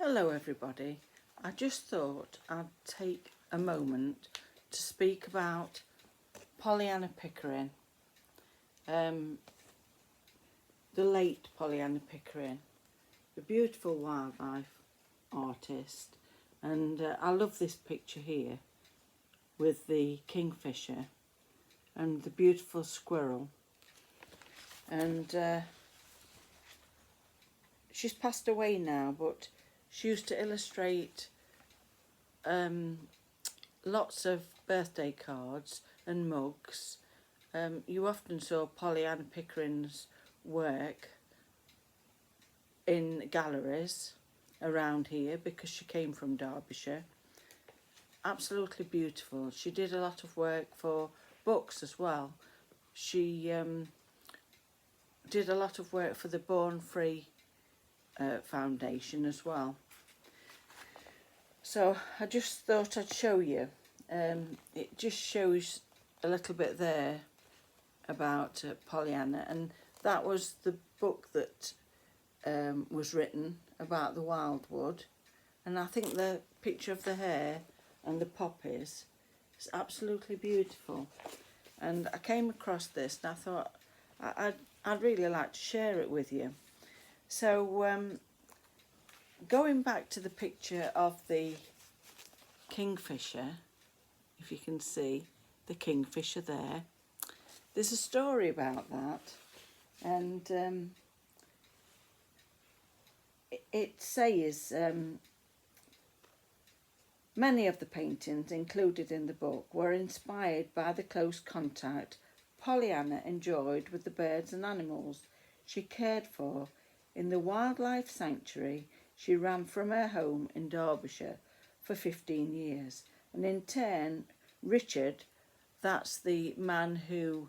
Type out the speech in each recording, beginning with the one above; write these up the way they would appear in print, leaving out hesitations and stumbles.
Hello everybody. I just thought I'd take a moment to speak about Pollyanna Pickering, the late Pollyanna Pickering, the beautiful wildlife artist, and I love this picture here with the kingfisher and the beautiful squirrel, and she's passed away now, but she used to illustrate lots of birthday cards and mugs. You often saw Pollyanna Pickering's work in galleries around here because she came from Derbyshire. Absolutely beautiful. She did a lot of work for books as well. She did a lot of work for the Born Free Foundation as well. So I just thought I'd show you. It just shows a little bit there about Pollyanna, and that was the book that was written about the wildwood, and I think the picture of the hare and the poppies is absolutely beautiful. And I came across this and I thought I'd really like to share it with you. So going back to the picture of the kingfisher, if you can see the kingfisher there, there's a story about that, and it says many of the paintings included in the book were inspired by the close contact Pollyanna enjoyed with the birds and animals she cared for in the wildlife sanctuary she ran from her home in Derbyshire for 15 years. And in turn, Richard, that's the man who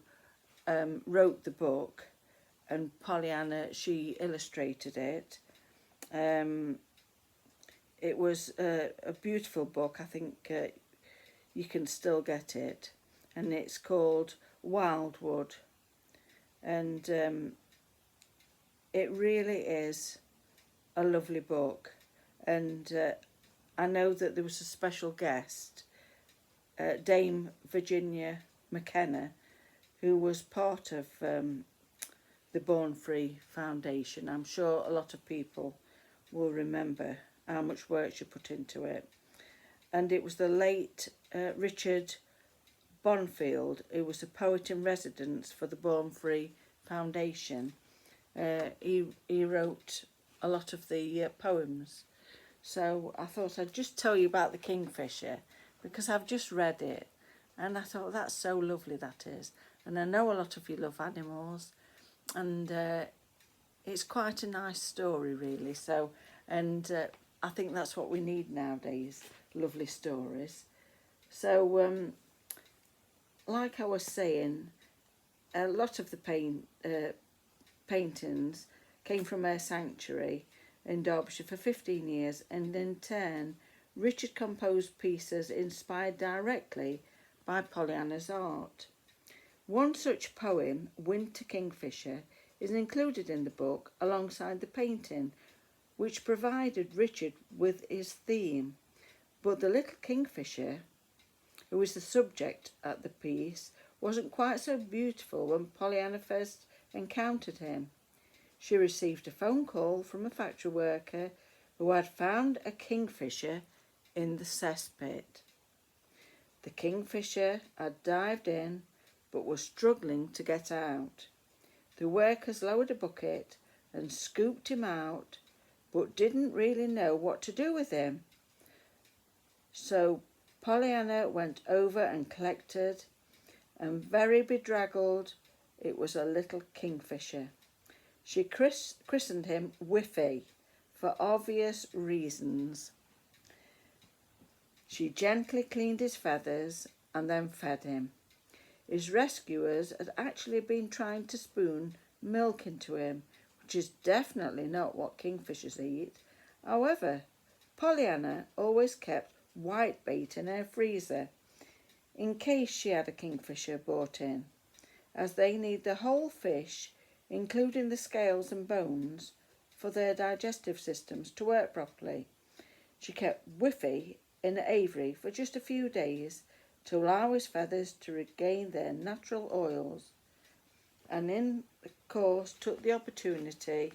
wrote the book, and Pollyanna, she illustrated it. It was a beautiful book. I think you can still get it, and it's called Wildwood, and it really is a lovely book. And I know that there was a special guest, Dame Virginia McKenna, who was part of the Born Free Foundation. I'm sure a lot of people will remember how much work she put into it. And it was the late Richard Bonfield, who was a poet in residence for the Born Free Foundation. He wrote a lot of the poems. So I thought I'd just tell you about the kingfisher because I've just read it and I thought that's so lovely, that is. And I know a lot of you love animals, and it's quite a nice story really. So, and I think that's what we need nowadays, lovely stories. So like I was saying, a lot of the paintings came from her sanctuary in Derbyshire for 15 years, and in turn Richard composed pieces inspired directly by Pollyanna's art. One such poem, Winter Kingfisher, is included in the book alongside the painting, which provided Richard with his theme. But the little kingfisher, who was the subject at the piece, wasn't quite so beautiful when Pollyanna first encountered him. She received a phone call from a factory worker who had found a kingfisher in the cesspit. The kingfisher had dived in but was struggling to get out. The workers lowered a bucket and scooped him out, but didn't really know what to do with him. So Pollyanna went over and collected, and very bedraggled, it was a little kingfisher. She christened him Whiffy for obvious reasons. She gently cleaned his feathers and then fed him. His rescuers had actually been trying to spoon milk into him, which is definitely not what kingfishers eat. However, Pollyanna always kept whitebait in her freezer in case she had a kingfisher brought in, as they need the whole fish, including the scales and bones, for their digestive systems to work properly. She kept Whiffy in an aviary for just a few days to allow his feathers to regain their natural oils, and in the course took the opportunity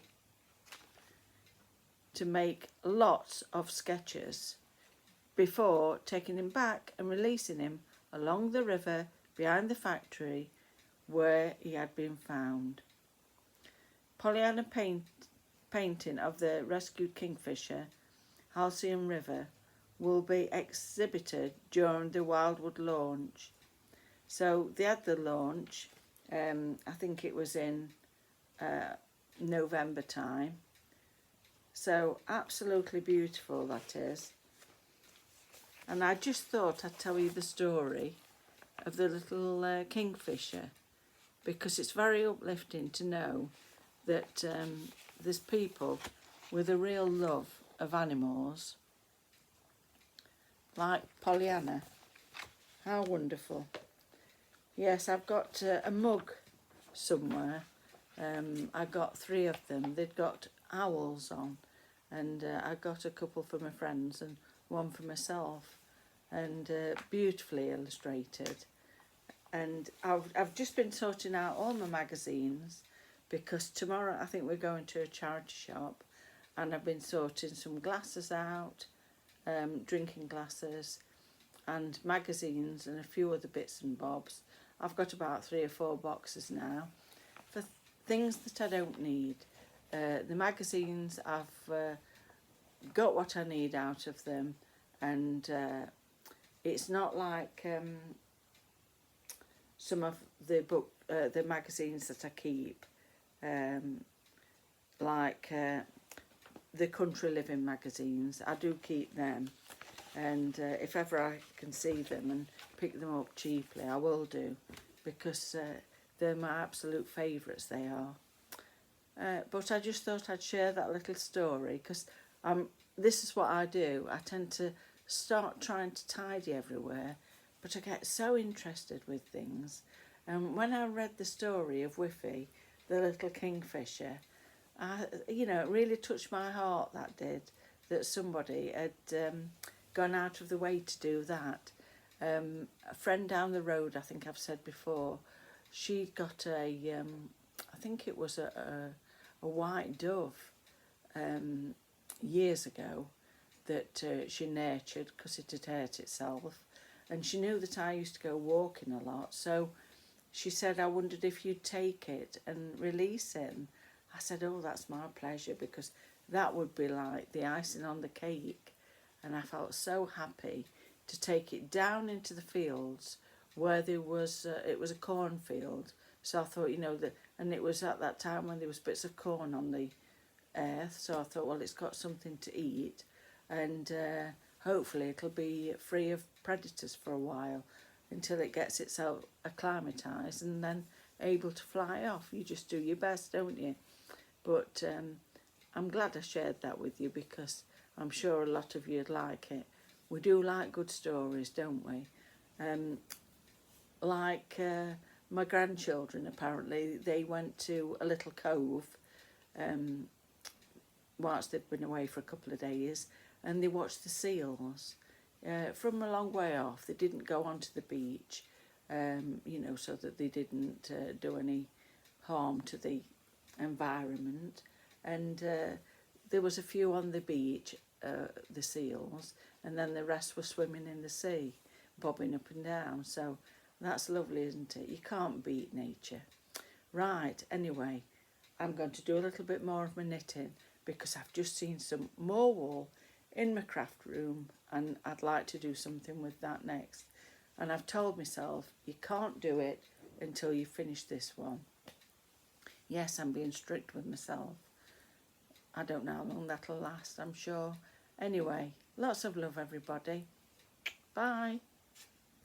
to make lots of sketches before taking him back and releasing him along the river behind the factory where he had been found. Pollyanna painting of the rescued kingfisher, Halcyon River, will be exhibited during the Wildwood launch. So they had the launch, I think it was in November time. So absolutely beautiful that is. And I just thought I'd tell you the story of the little kingfisher, because it's very uplifting to know that there's people with a real love of animals, like Pollyanna. How wonderful. Yes, I've got a mug somewhere. I got 3 of them. They'd got owls on, and I got a couple for my friends and one for myself, and beautifully illustrated. And I've just been sorting out all my magazines, because tomorrow I think we're going to a charity shop, and I've been sorting some glasses out, drinking glasses and magazines and a few other bits and bobs. I've got about 3 or 4 boxes now for things that I don't need. The magazines, I've got what I need out of them, and it's not like some of the magazines that I keep, like the country living magazines. I do keep them, and if ever I can see them and pick them up cheaply, I will do, because they're my absolute favourites, they are. But I just thought I'd share that little story, because this is what I do. I tend to start trying to tidy everywhere, but I get so interested with things. And when I read the story of Whiffy, the little kingfisher, it really touched my heart, that did, that somebody had gone out of the way to do that. A friend down the road, I think I've said before, she got I think it was a white dove years ago that she nurtured because it had hurt itself, and she knew that I used to go walking a lot, so she said, I wondered if you'd take it and release him. I said, oh, that's my pleasure, because that would be like the icing on the cake. And I felt so happy to take it down into the fields where there was, it was a cornfield. So I thought, and it was at that time when there was bits of corn on the earth. So I thought, well, it's got something to eat, and hopefully it'll be free of predators for a while, until it gets itself acclimatised and then able to fly off. You just do your best, don't you? But I'm glad I shared that with you, because I'm sure a lot of you'd like it. We do like good stories, don't we? My grandchildren, apparently, they went to a little cove whilst they'd been away for a couple of days, and they watched the seals from a long way off. They didn't go onto the beach, so that they didn't do any harm to the environment. And there was a few on the beach, the seals, and then the rest were swimming in the sea, bobbing up and down. So that's lovely, isn't it? You can't beat nature. Right, anyway, I'm going to do a little bit more of my knitting, because I've just seen some more wool in my craft room, and I'd like to do something with that next. And I've told myself, you can't do it until you finish this one. Yes, I'm being strict with myself. I don't know how long that'll last, I'm sure. Anyway, lots of love, everybody. Bye.